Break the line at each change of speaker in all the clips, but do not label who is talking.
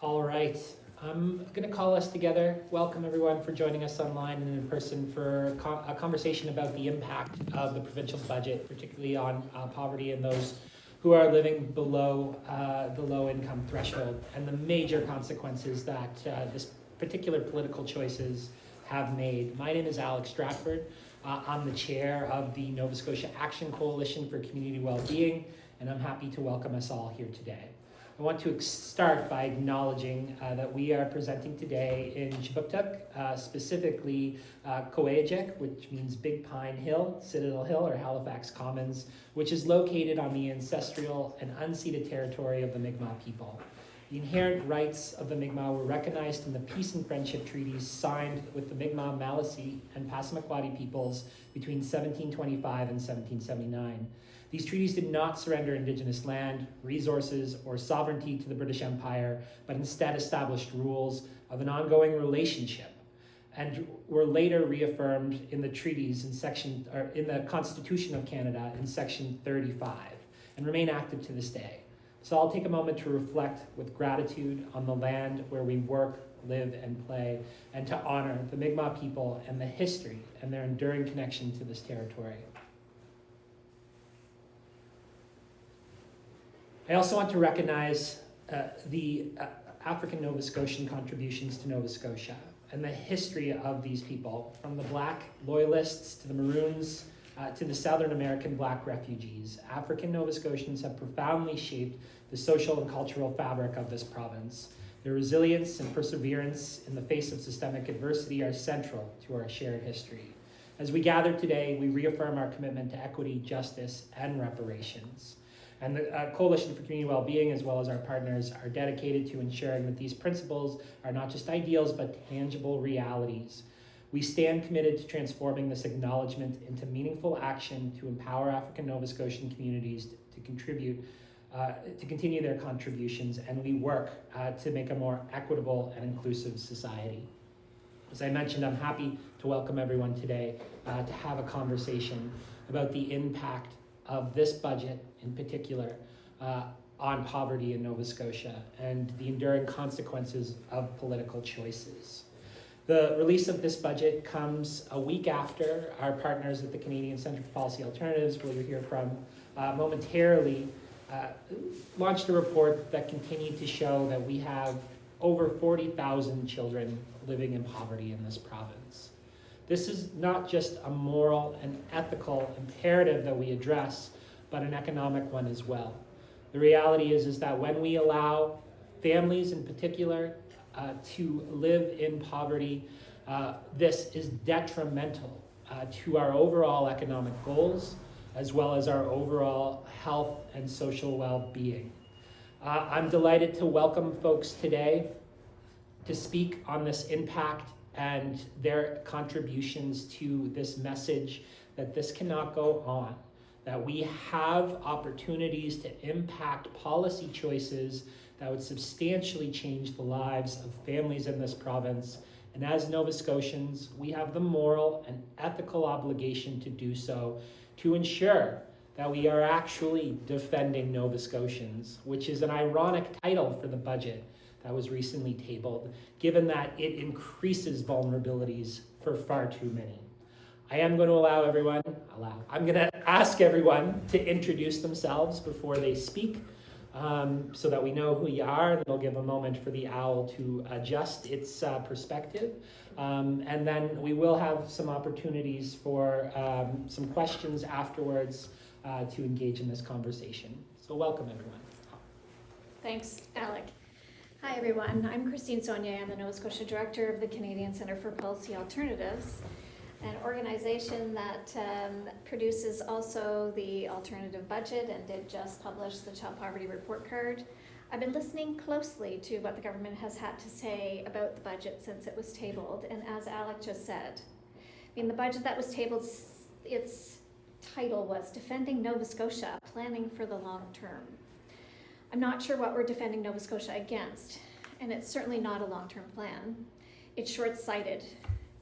All right, I'm going to call us together. Welcome everyone for joining us online and in person for a conversation about the impact of the provincial budget, particularly on poverty and those who are living below the low income threshold, and the major consequences that this particular political choices have made. My name is Alex Stratford. I'm the chair of the Nova Scotia Action Coalition for Community Wellbeing, and I'm happy to welcome us all here today. I want to start by acknowledging that we are presenting today in Chipuktuk, specifically Coayjek, which means Big Pine Hill, Citadel Hill, or Halifax Commons, which is located on the ancestral and unceded territory of the Mi'kmaq people. The inherent rights of the Mi'kmaq were recognized in the peace and friendship treaties signed with the Mi'kmaq, Maliseet, and Passamaquoddy peoples between 1725 and 1779. These treaties did not surrender Indigenous land, resources, or sovereignty to the British Empire, but instead established rules of an ongoing relationship, and were later reaffirmed in the treaties in the Constitution of Canada in Section 35, and remain active to this day. So I'll take a moment to reflect with gratitude on the land where we work, live, and play, and to honor the Mi'kmaq people and the history and their enduring connection to this territory. I also want to recognize the African Nova Scotian contributions to Nova Scotia and the history of these people, from the Black Loyalists to the Maroons to the Southern American Black refugees. African Nova Scotians have profoundly shaped the social and cultural fabric of this province. Their resilience and perseverance in the face of systemic adversity are central to our shared history. As we gather today, we reaffirm our commitment to equity, justice, and reparations. And the Coalition for Community Wellbeing, as well as our partners, are dedicated to ensuring that these principles are not just ideals, but tangible realities. We stand committed to transforming this acknowledgement into meaningful action to empower African Nova Scotian communities to continue their contributions, and we work to make a more equitable and inclusive society. As I mentioned, I'm happy to welcome everyone today to have a conversation about the impact of this budget in particular on poverty in Nova Scotia and the enduring consequences of political choices. The release of this budget comes a week after our partners at the Canadian Centre for Policy Alternatives, where you'll hear from momentarily, launched a report that continued to show that we have over 40,000 children living in poverty in this province. This is not just a moral and ethical imperative that we address, but an economic one as well. The reality is that when we allow families in particular to live in poverty, this is detrimental to our overall economic goals, as well as our overall health and social well-being. I'm delighted to welcome folks today to speak on this impact and their contributions to this message that this cannot go on, that we have opportunities to impact policy choices that would substantially change the lives of families in this province. And as Nova Scotians, we have the moral and ethical obligation to do so, to ensure that we are actually defending Nova Scotians, which is an ironic title for the budget that was recently tabled, given that it increases vulnerabilities for far too many. I'm going to ask everyone to introduce themselves before they speak, so that we know who you are, and it'll give a moment for the owl to adjust its perspective. And then we will have some opportunities for some questions afterwards to engage in this conversation. So welcome, everyone.
Thanks, Alec. Hi, everyone. I'm Christine Saunier. I'm the Nova Scotia Director of the Canadian Centre for Policy Alternatives, an organization that produces also the alternative budget and did just publish the Child Poverty Report Card. I've been listening closely to what the government has had to say about the budget since it was tabled, and as Alec just said, the budget that was tabled, its title was Defending Nova Scotia, Planning for the Long Term. I'm not sure what we're defending Nova Scotia against, and it's certainly not a long-term plan. It's short-sighted,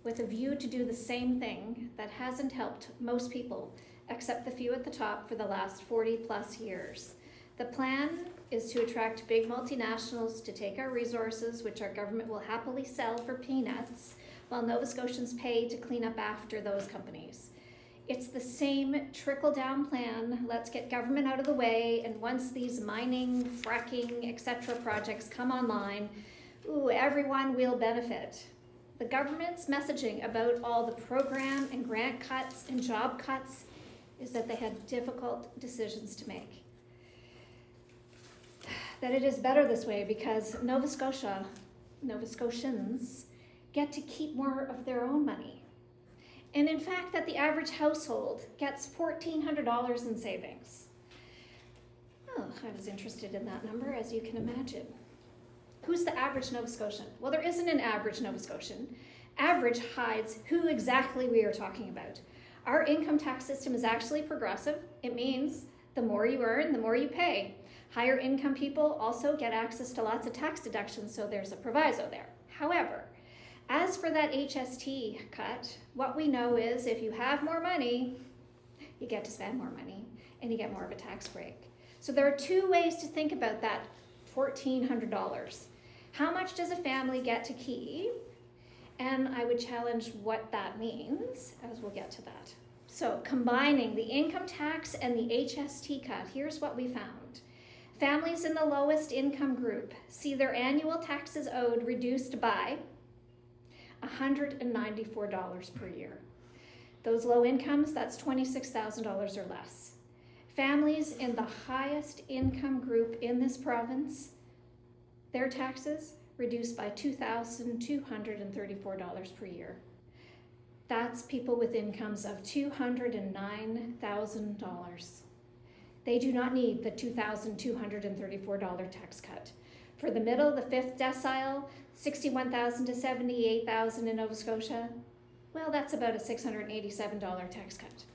with a view to do the same thing that hasn't helped most people, except the few at the top, for the last 40 plus years. The plan is to attract big multinationals to take our resources, which our government will happily sell for peanuts, while Nova Scotians pay to clean up after those companies. It's the same trickle-down plan. Let's get government out of the way, and once these mining, fracking, etc. projects come online, everyone will benefit. The government's messaging about all the program and grant cuts and job cuts is that they had difficult decisions to make. That it is better this way because Nova Scotians get to keep more of their own money. And in fact, that the average household gets $1,400 in savings. Oh, I was interested in that number, as you can imagine. Who's the average Nova Scotian? Well, there isn't an average Nova Scotian. Average hides who exactly we are talking about. Our income tax system is actually progressive. It means the more you earn, the more you pay. Higher income people also get access to lots of tax deductions, so there's a proviso there. However, as for that HST cut, what we know is if you have more money, you get to spend more money and you get more of a tax break. So there are two ways to think about that $1,400. How much does a family get to keep? And I would challenge what that means, as we'll get to that. So combining the income tax and the HST cut, here's what we found. Families in the lowest income group see their annual taxes owed reduced by $194 per year. Those low incomes, that's $26,000 or less. Families in the highest income group in this province, their taxes reduced by $2,234 per year. That's people with incomes of $209,000. They do not need the $2,234 tax cut. For the middle, the fifth decile, $61,000 to $78,000 in Nova Scotia, well, that's about a $687 tax cut.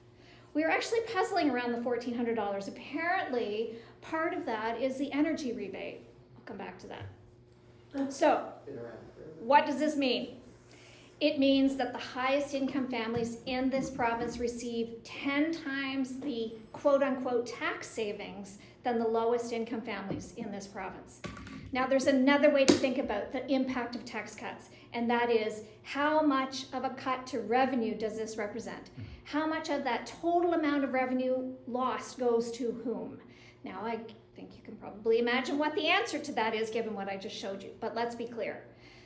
We are actually puzzling around the $1,400. Apparently, part of that is the energy rebate. I'll come back to that. So, what does this mean? It means that the highest income families in this province receive 10 times the quote-unquote tax savings than the lowest income families in this province. Now, there's another way to think about the impact of tax cuts, and that is how much of a cut to revenue does this represent? How much of that total amount of revenue lost goes to whom? Now, I think you can probably imagine what the answer to that is given what I just showed you, but let's be clear.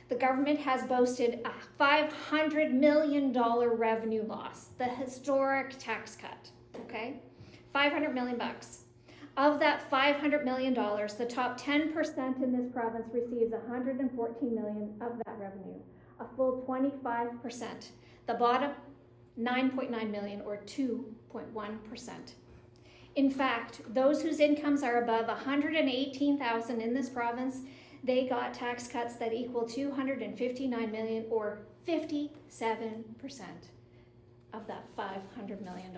The government has boasted a $500 million revenue loss, the historic tax cut, okay? $500 million bucks. Of that $500 million, the top 10% in this province receives $114 million of that revenue, a full 25%. The bottom, $9.9 million or 2.1%. In fact, those whose incomes are above $118,000 in this province, they got tax cuts that equal $259 million or 57% of that $500 million.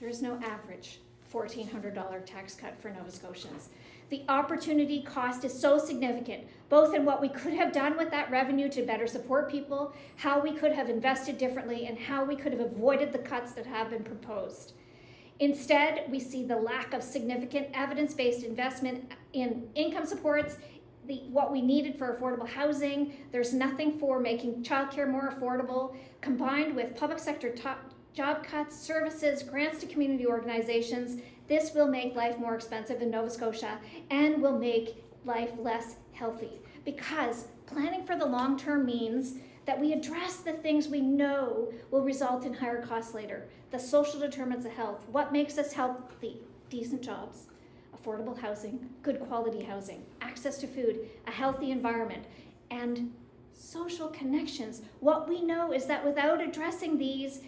There is no average $1,400 tax cut for Nova Scotians. The opportunity cost is so significant, both in what we could have done with that revenue to better support people, how we could have invested differently, and how we could have avoided the cuts that have been proposed. Instead, we see the lack of significant evidence-based investment in income supports, what we needed for affordable housing. There's nothing for making childcare more affordable, combined with public sector job cuts, services, grants to community organizations. This will make life more expensive in Nova Scotia and will make life less healthy, because planning for the long term means that we address the things we know will result in higher costs later. The social determinants of health, what makes us healthy, decent jobs, affordable housing, good quality housing, access to food, a healthy environment, and social connections. What we know is that without addressing these,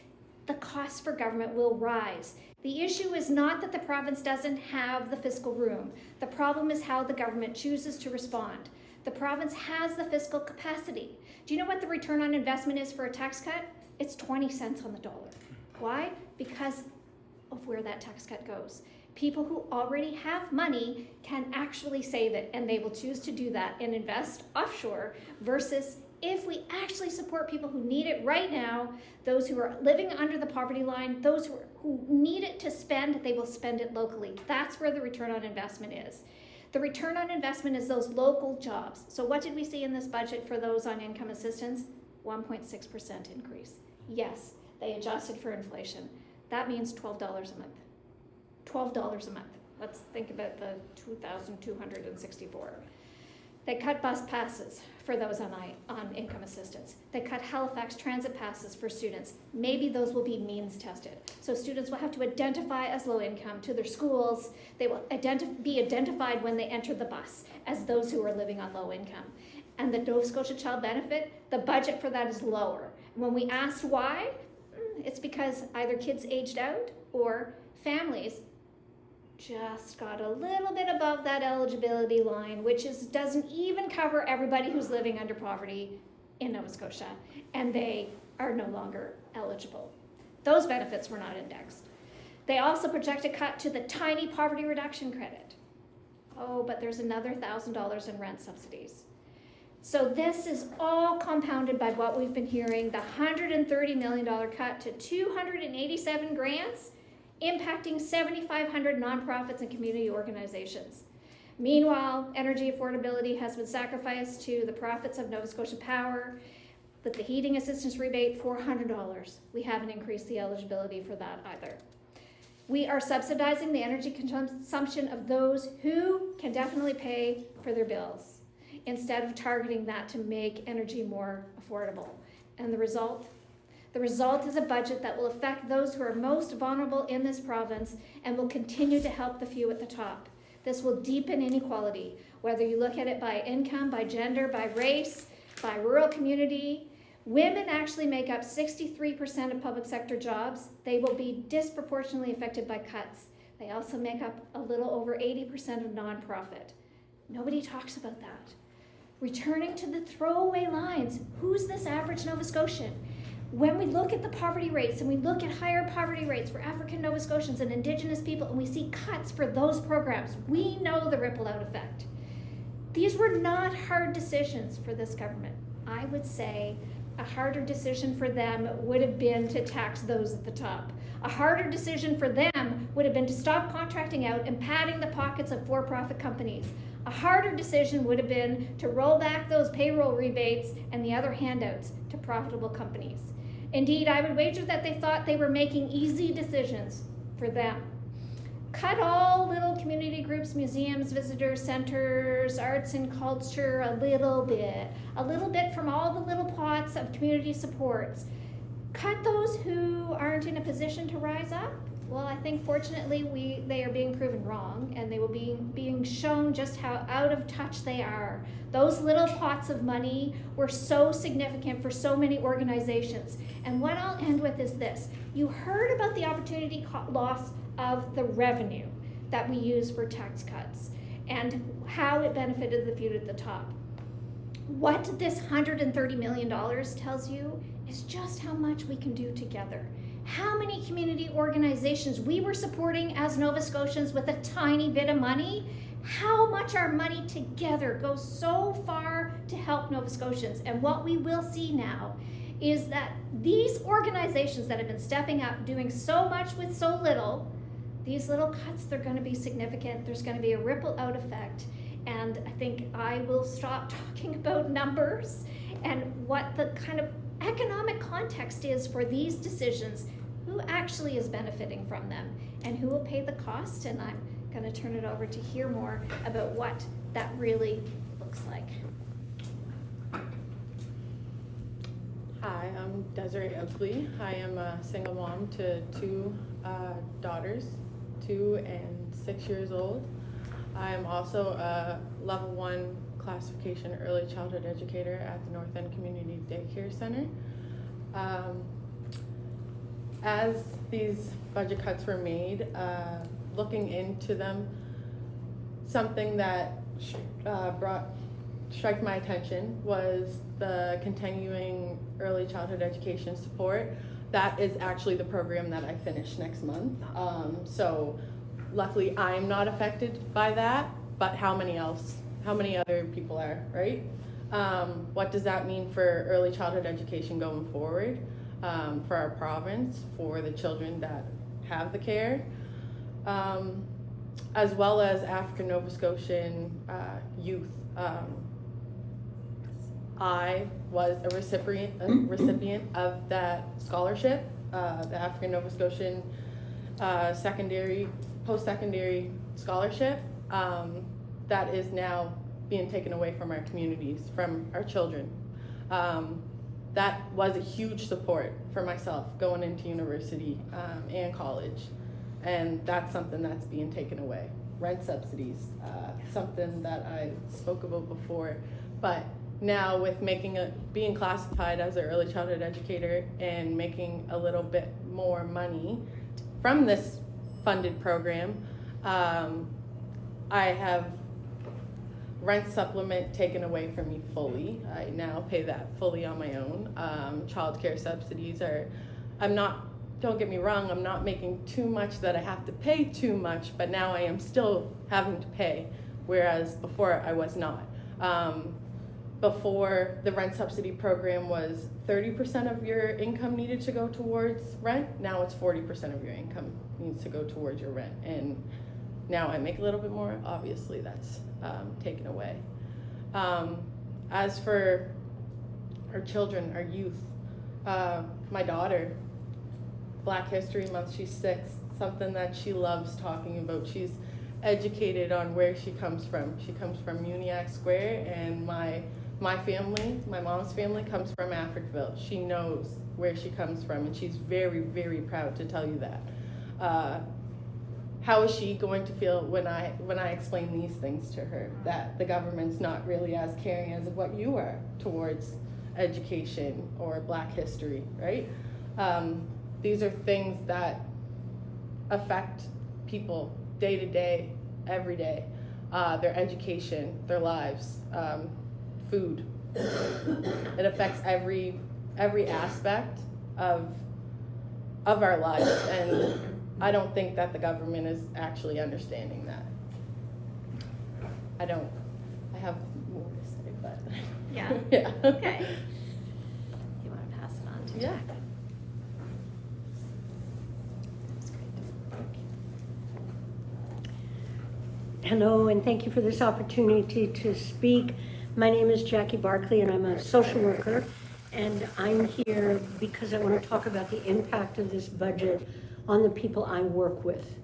the costs for government will rise. The issue is not that the province doesn't have the fiscal room. The problem is how the government chooses to respond. The province has the fiscal capacity. Do you know what the return on investment is for a tax cut? It's 20 cents on the dollar. Why? Because of where that tax cut goes. People who already have money can actually save it, and they will choose to do that and invest offshore, versus if we actually support people who need it right now, those who are living under the poverty line, those who need it to spend, they will spend it locally. That's where the return on investment is. The return on investment is those local jobs. So what did we see in this budget for those on income assistance? 1.6% increase. Yes, they adjusted for inflation. That means $12 a month. $12 a month. Let's think about the 2,264. They cut bus passes for those on income assistance. They cut Halifax transit passes for students. Maybe those will be means tested. So students will have to identify as low income to their schools. They will be identified when they enter the bus as those who are living on low income. And the Nova Scotia Child Benefit, the budget for that is lower. When we asked why, it's because either kids aged out or families just got a little bit above that eligibility line, which doesn't even cover everybody who's living under poverty in Nova Scotia, and they are no longer eligible. Those benefits were not indexed. They also project a cut to the tiny poverty reduction credit. Oh, but there's another $1,000 in rent subsidies. So this is all compounded by what we've been hearing, the $130 million cut to 287 grants, impacting 7,500 nonprofits and community organizations. Meanwhile, energy affordability has been sacrificed to the profits of Nova Scotia Power. With the heating assistance rebate, $400. We haven't increased the eligibility for that either. We are subsidizing the energy consumption of those who can definitely pay for their bills, instead of targeting that to make energy more affordable. And the result? The result is a budget that will affect those who are most vulnerable in this province and will continue to help the few at the top. This will deepen inequality, whether you look at it by income, by gender, by race, by rural community. Women actually make up 63% of public sector jobs. They will be disproportionately affected by cuts. They also make up a little over 80% of nonprofit. Nobody talks about that. Returning to the throwaway lines, who's this average Nova Scotian? When we look at the poverty rates and we look at higher poverty rates for African Nova Scotians and Indigenous people, and we see cuts for those programs, we know the ripple out effect. These were not hard decisions for this government. I would say a harder decision for them would have been to tax those at the top. A harder decision for them would have been to stop contracting out and padding the pockets of for-profit companies. A harder decision would have been to roll back those payroll rebates and the other handouts to profitable companies. Indeed, I would wager that they thought they were making easy decisions for them. Cut all little community groups, museums, visitor centers, arts and culture a little bit from all the little pots of community supports. Cut those who aren't in a position to rise up. Well, I think fortunately they are being proven wrong, and they will be being shown just how out of touch they are. Those little pots of money were so significant for so many organizations. And what I'll end with is this. You heard about the opportunity loss of the revenue that we use for tax cuts and how it benefited the few at the top. What this $130 million tells you is just how much we can do together. How many community organizations we were supporting as Nova Scotians with a tiny bit of money, how much our money together goes so far to help Nova Scotians. And what we will see now is that these organizations that have been stepping up, doing so much with so little, these little cuts, they're going to be significant. There's going to be a ripple out effect. And I think I will stop talking about numbers and what the kind of economic context is for these decisions, who actually is benefiting from them, and who will pay the cost. And I'm going to turn it over to hear more about what that really looks like.
Hi, I'm Desiree Oakley. I am a single mom to two daughters, 2 and 6 years old. I am also a level 1 classification early childhood educator at the North End Community Daycare Center. As these budget cuts were made, looking into them, something that struck my attention was the continuing early childhood education support. That is actually the program that I finish next month. So luckily I'm not affected by that, but how many other people are, right? What does that mean for early childhood education going forward, for our province, for the children that have the care, as well as African Nova Scotian youth. I was a recipient of that scholarship, the African Nova Scotian post-secondary scholarship, that is now being taken away from our communities, from our children. That was a huge support for myself going into university and college, and that's something that's being taken away. Rent subsidies, something that I spoke about before, but now with being classified as an early childhood educator and making a little bit more money from this funded program, I have rent supplement taken away from me fully. I now pay that fully on my own. Child care subsidies don't get me wrong, I'm not making too much that I have to pay too much, but now I am still having to pay, whereas before I was not. Before, the rent subsidy program was 30% of your income needed to go towards rent. Now it's 40% of your income needs to go towards your rent. And now I make a little bit more, obviously that's taken away. As for our children, our youth, my daughter, Black History Month, she's 6, something that she loves talking about. She's educated on where she comes from. She comes from Whynott Square, and my family, my mom's family, comes from Africville. She knows where she comes from, and she's very, very proud to tell you that. How is she going to feel when I explain these things to her, that the government's not really as caring as what you are towards education or Black history, right? These are things that affect people day to day, every day. Their education, their lives, food. It affects every aspect of our lives, and I don't think that the government is actually understanding that. I have more to say, but
Yeah.
yeah.
Okay. You want to pass it on to
Yeah.
Jack? That's great.
Hello, and thank you for this opportunity to speak. My name is Jackie Barkley, and I'm a social worker, and I'm here because I want to talk about the impact of this budget on the people I work with.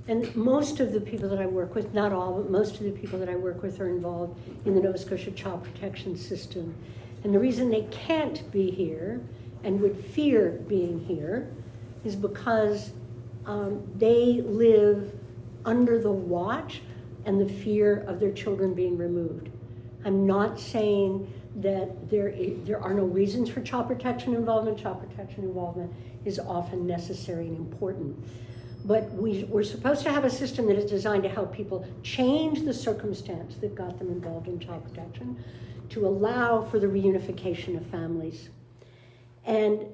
And most of the people that I work with, not all, but most of the people that I work with are involved in the Nova Scotia child protection system. And the reason they can't be here and would fear being here is because they live under the watch and the fear of their children being removed. I'm not saying that there are no reasons for child protection involvement. Child protection involvement is often necessary and important. But we're supposed to have a system that is designed to help people change the circumstance that got them involved in child protection to allow for the reunification of families. And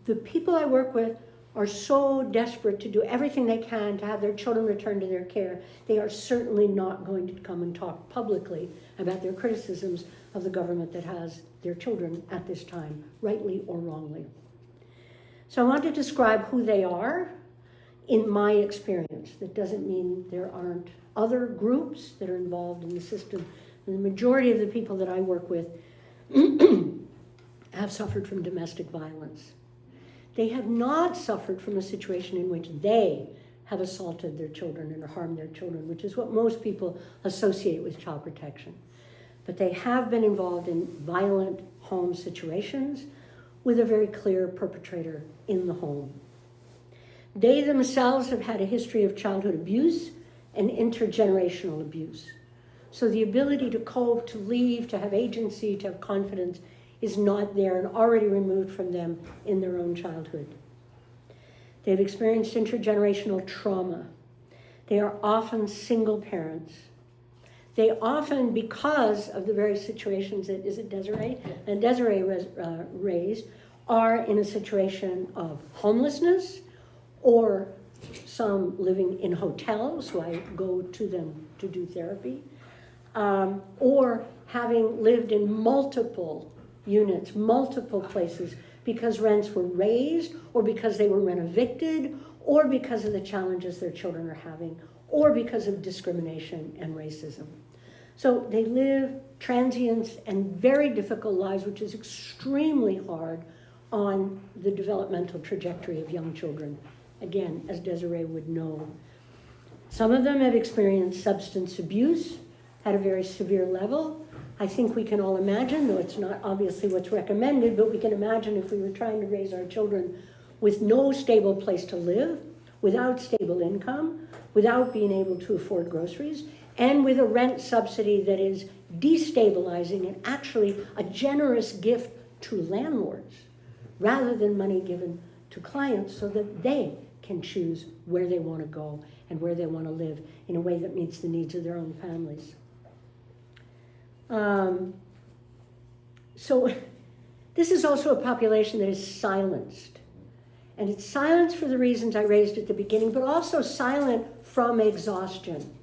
the people I work with are so desperate to do everything they can to have their children returned to their care. They are certainly not going to come and talk publicly about their criticisms of the government that has their children at this time, rightly or wrongly. So I want to describe who they are in my experience. That doesn't mean there aren't other groups that are involved in the system. And the majority of the people that I work with have suffered from domestic violence. They have not suffered from a situation in which they have assaulted their children and harmed their children, which is what most people associate with child protection. But they have been involved in violent home situations with a very clear perpetrator in the home. They themselves have had a history of childhood abuse and intergenerational abuse. So the ability to cope, to leave, to have agency, to have confidence is not there and already removed from them in their own childhood. They've experienced intergenerational trauma. They are often single parents. They often, because of the very situations that, is it Desiree? And Desiree raised, are in a situation of homelessness, or some living in hotels, so I go to them to do therapy, or having lived in multiple units, multiple places, because rents were raised, or because they were rent evicted, or because of the challenges their children are having, or because of discrimination and racism. So they live transient and very difficult lives, which is extremely hard on the developmental trajectory of young children. Again, as Desiree would know. Some of them have experienced substance abuse at a very severe level. I think we can all imagine, though it's not obviously what's recommended, but we can imagine if we were trying to raise our children with no stable place to live, without stable income, without being able to afford groceries, and with a rent subsidy that is destabilizing and actually a generous gift to landlords, rather than money given to clients so that they can choose where they want to go and where they want to live in a way that meets the needs of their own families. So this is also a population that is silenced. And it's silenced for the reasons I raised at the beginning, but also silent from exhaustion.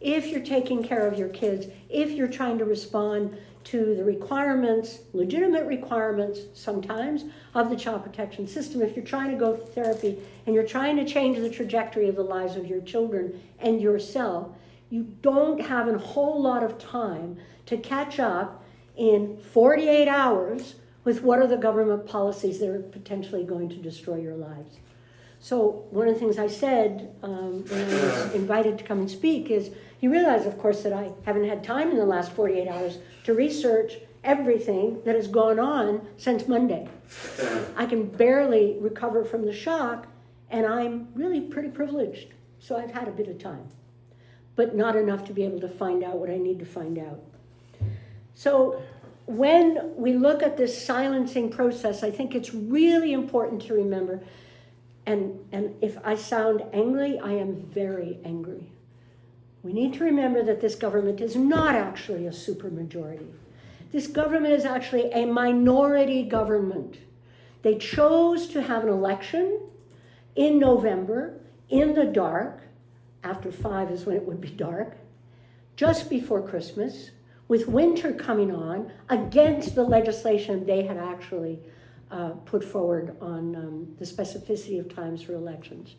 If you're taking care of your kids, if you're trying to respond to the requirements, legitimate requirements sometimes, of the child protection system, if you're trying to go to therapy and you're trying to change the trajectory of the lives of your children and yourself, you don't have a whole lot of time to catch up in 48 hours with what are the government policies that are potentially going to destroy your lives. So one of the things I said when I was invited to come and speak is, you realize, of course, that I haven't had time in the last 48 hours to research everything that has gone on since Monday. I can barely recover from the shock, and I'm really pretty privileged. So I've had a bit of time, but not enough to be able to find out what I need to find out. So when we look at this silencing process, I think it's really important to remember, and if I sound angry, I am very angry. We need to remember that this government is not actually a supermajority. This government is actually a minority government. They chose to have an election in November, in the dark, after 5 is when it would be dark, just before Christmas, with winter coming on, against the legislation they had actually put forward on the specificity of times for elections.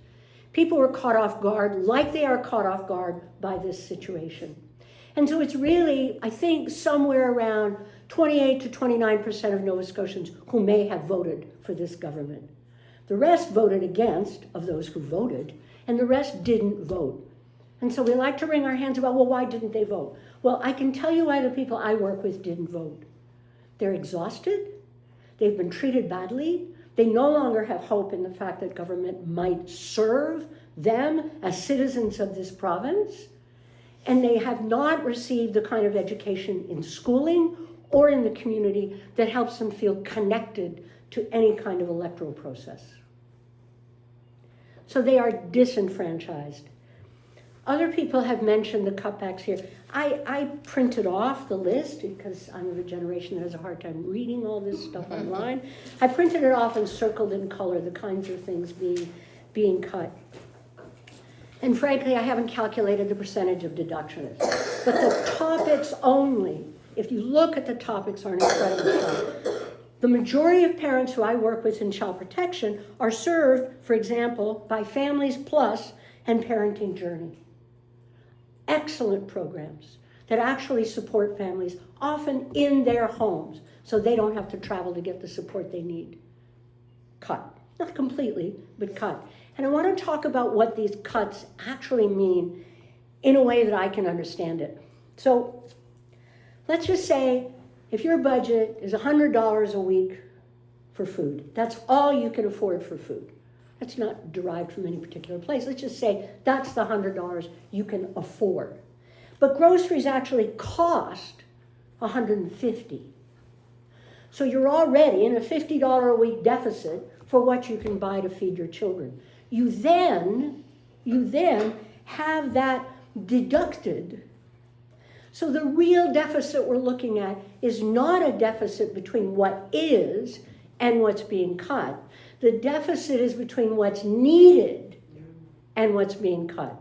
People were caught off guard, like they are caught off guard by this situation. And so it's really, I think, somewhere around 28 to 29% of Nova Scotians who may have voted for this government. The rest voted against, of those who voted, and the rest didn't vote. And so we like to wring our hands about, well, why didn't they vote? Well, I can tell you why the people I work with didn't vote. They're exhausted. They've been treated badly. They no longer have hope in the fact that government might serve them as citizens of this province. And they have not received the kind of education in schooling or in the community that helps them feel connected to any kind of electoral process. So they are disenfranchised. Other people have mentioned the cutbacks here. I printed off the list because I'm of a generation that has a hard time reading all this stuff online. I printed it off and circled in color the kinds of things being cut. And frankly, I haven't calculated the percentage of deductions. But the topics only, if you look at the topics, are incredibly high. The majority of parents who I work with in child protection are served, for example, by Families Plus and Parenting Journey. Excellent programs that actually support families, often in their homes, so they don't have to travel to get the support they need. Cut. Not completely, but cut. And I want to talk about what these cuts actually mean in a way that I can understand it. So let's just say if your budget is $100 a week for food, that's all you can afford for food. That's not derived from any particular place. Let's just say that's the $100 you can afford. But groceries actually cost $150. So you're already in a $50 a week deficit for what you can buy to feed your children. You then have that deducted. So the real deficit we're looking at is not a deficit between what is and what's being cut. The deficit is between what's needed and what's being cut,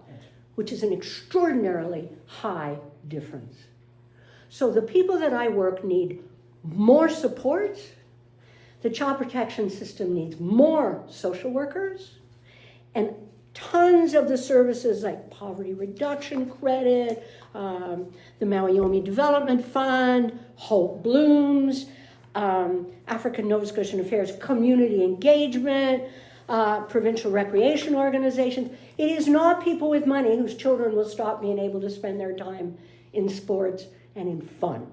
which is an extraordinarily high difference. So the people that I work need more support. The child protection system needs more social workers. And tons of the services like poverty reduction credit, the Maui Development Fund, Hope Blooms, African Nova Scotian Affairs Community Engagement, provincial recreation organizations. It is not people with money whose children will stop being able to spend their time in sports and in fun.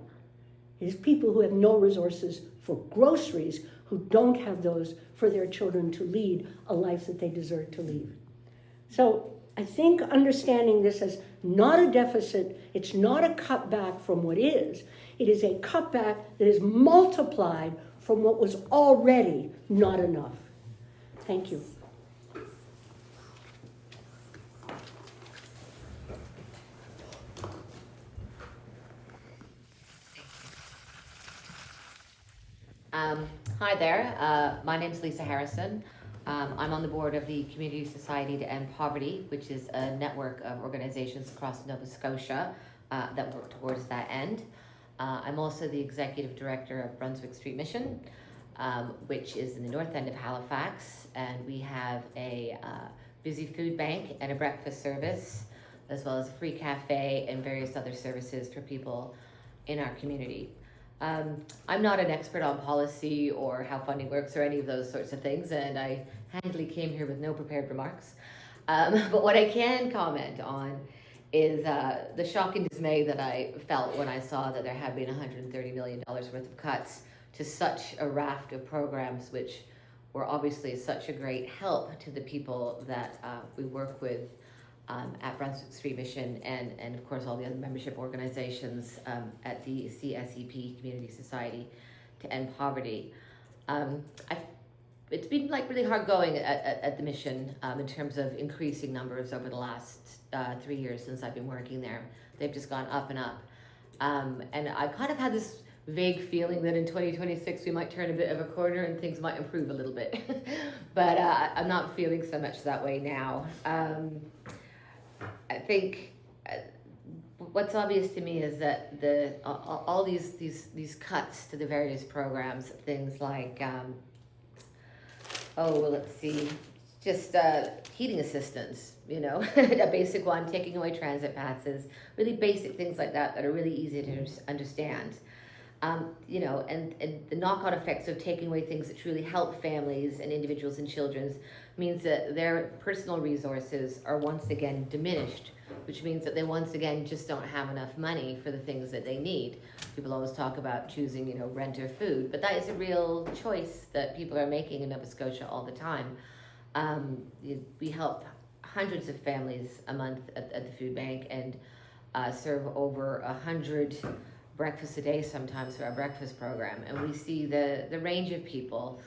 It is people who have no resources for groceries, who don't have those for their children to lead a life that they deserve to lead. So I think understanding this as not a deficit, it's not a cutback from what is. It is a cutback that is multiplied from what was already not enough. Thank you.
Hi there, my name is Lisa Harrison. I'm on the board of the Community Society to End Poverty, which is a network of organizations across Nova Scotia that work towards that end. I'm also the executive director of Brunswick Street Mission, which is in the north end of Halifax, and we have a busy food bank and a breakfast service, as well as a free cafe and various other services for people in our community. I'm not an expert on policy or how funding works or any of those sorts of things, and I handily came here with no prepared remarks. But what I can comment on is the shock and dismay that I felt when I saw that there had been $130 million worth of cuts to such a raft of programs, which were obviously such a great help to the people that we work with at Brunswick Street Mission and of course all the other membership organizations at the CSEP Community Society to End Poverty. It's been like really hard going at the mission in terms of increasing numbers over the last 3 years since I've been working there. They've just gone up and up. And I kind of had this vague feeling that in 2026 we might turn a bit of a corner and things might improve a little bit. But I'm not feeling so much that way now. I think what's obvious to me is that all these cuts to the various programs, things like let's see, just heating assistance, you know, a basic one, taking away transit passes, really basic things like that that are really easy to understand. You know, and the knock-on effects of taking away things that truly help families and individuals and children means that their personal resources are once again diminished, which means that they once again just don't have enough money for the things that they need. People always talk about choosing, you know, rent or food, but that is a real choice that people are making in Nova Scotia all the time. We help hundreds of families a month at the food bank and serve over 100 breakfasts a day sometimes for our breakfast program, and we see the range of people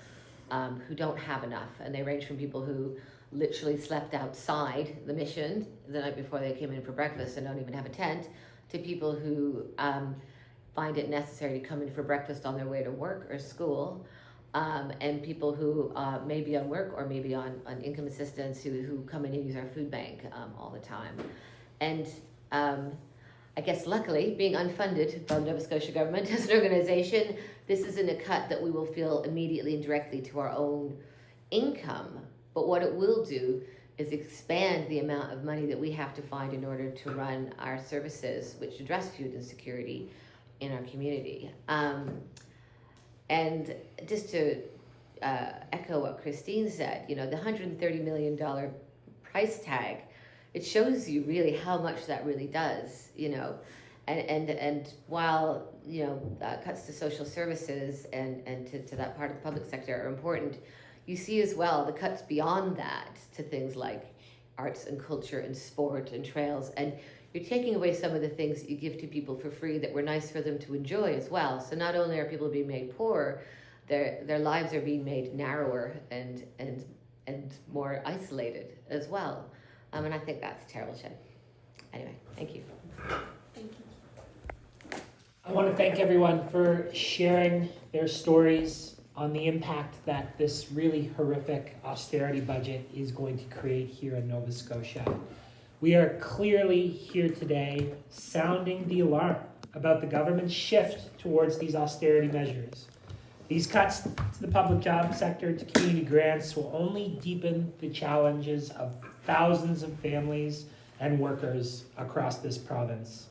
who don't have enough, and they range from people who literally slept outside the mission the night before they came in for breakfast and don't even have a tent, to people who find it necessary to come in for breakfast on their way to work or school, and people who may be on work or maybe on income assistance who come in and use our food bank all the time. And I guess luckily, being unfunded by the Nova Scotia government as an organization, this isn't a cut that we will feel immediately and directly to our own income. But what it will do is expand the amount of money that we have to find in order to run our services, which address food insecurity in our community. And just to echo what Christine said, you know, the $130 million price tag, it shows you really how much that really does, you know. And while, you know, cuts to social services and to that part of the public sector are important, you see as well the cuts beyond that to things like arts and culture and sport and trails, and you're taking away some of the things that you give to people for free that were nice for them to enjoy as well. So not only are people being made poorer, their lives are being made narrower and more isolated as well. And I think that's a terrible shame. Anyway, thank you.
Thank you.
I want to thank everyone for sharing their stories on the impact that this really horrific austerity budget is going to create here in Nova Scotia. We are clearly here today sounding the alarm about the government's shift towards these austerity measures. These cuts to the public job sector, to community grants, will only deepen the challenges of thousands of families and workers across this province.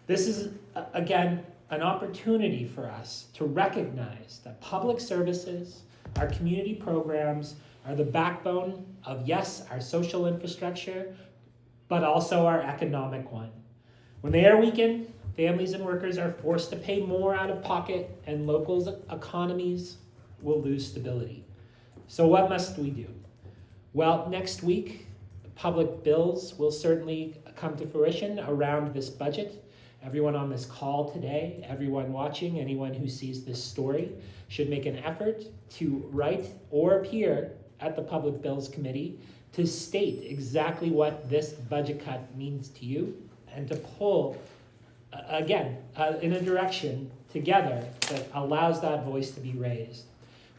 This is, again, an opportunity for us to recognize that public services, our community programs, are the backbone of, yes, our social infrastructure, but also our economic one. When they are weakened, families and workers are forced to pay more out of pocket, and local economies will lose stability. So what must we do? Well, next week, public bills will certainly come to fruition around this budget. Everyone on this call today, everyone watching, anyone who sees this story should make an effort to write or appear at the Public Bills Committee to state exactly what this budget cut means to you and to pull, again, in a direction together that allows that voice to be raised.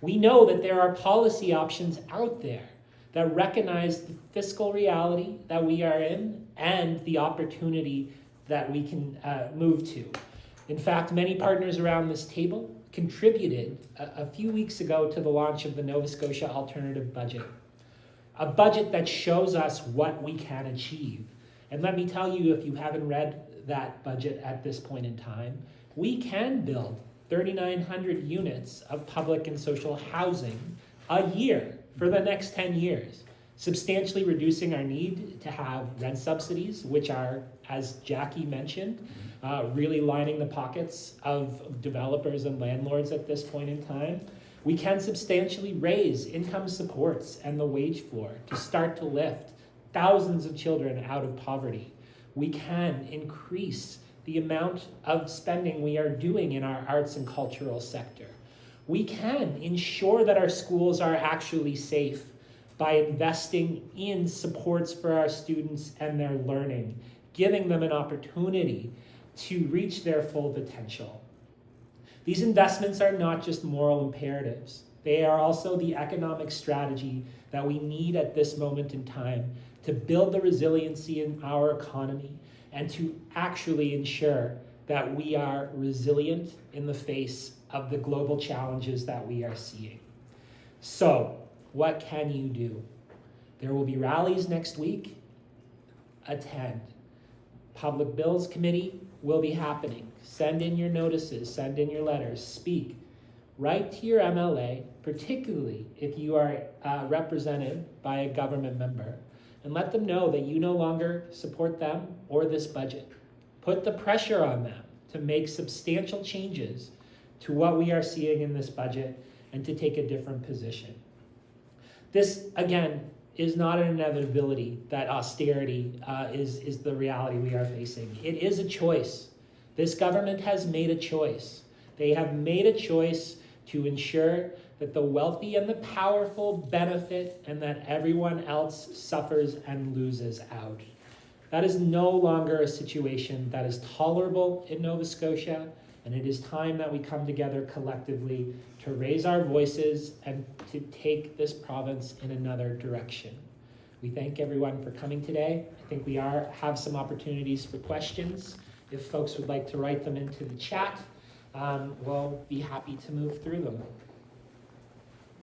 We know that there are policy options out there that recognize the fiscal reality that we are in and the opportunity that we can move to. In fact, many partners around this table contributed a few weeks ago to the launch of the Nova Scotia Alternative Budget, a budget that shows us what we can achieve. And let me tell you, if you haven't read that budget at this point in time, we can build 3,900 units of public and social housing a year for the next 10 years, substantially reducing our need to have rent subsidies, which are, as Jackie mentioned, really lining the pockets of developers and landlords at this point in time. We can substantially raise income supports and the wage floor to start to lift thousands of children out of poverty. We can increase the amount of spending we are doing in our arts and cultural sector. We can ensure that our schools are actually safe by investing in supports for our students and their learning, giving them an opportunity to reach their full potential. These investments are not just moral imperatives. They are also the economic strategy that we need at this moment in time to build the resiliency in our economy and to actually ensure that we are resilient in the face of the global challenges that we are seeing. So, what can you do? There will be rallies next week. Attend. Public Bills Committee will be happening. Send in your notices, send in your letters, speak. Write to your MLA, particularly if you are represented by a government member, and let them know that you no longer support them or this budget. Put the pressure on them to make substantial changes to what we are seeing in this budget and to take a different position. This, again, is not an inevitability that austerity is the reality we are facing. It is a choice. This government has made a choice. They have made a choice to ensure that the wealthy and the powerful benefit and that everyone else suffers and loses out. That is no longer a situation that is tolerable in Nova Scotia, and it is time that we come together collectively to raise our voices and to take this province in another direction. We thank everyone for coming today. I think we have some opportunities for questions. If folks would like to write them into the chat, we'll be happy to move through them.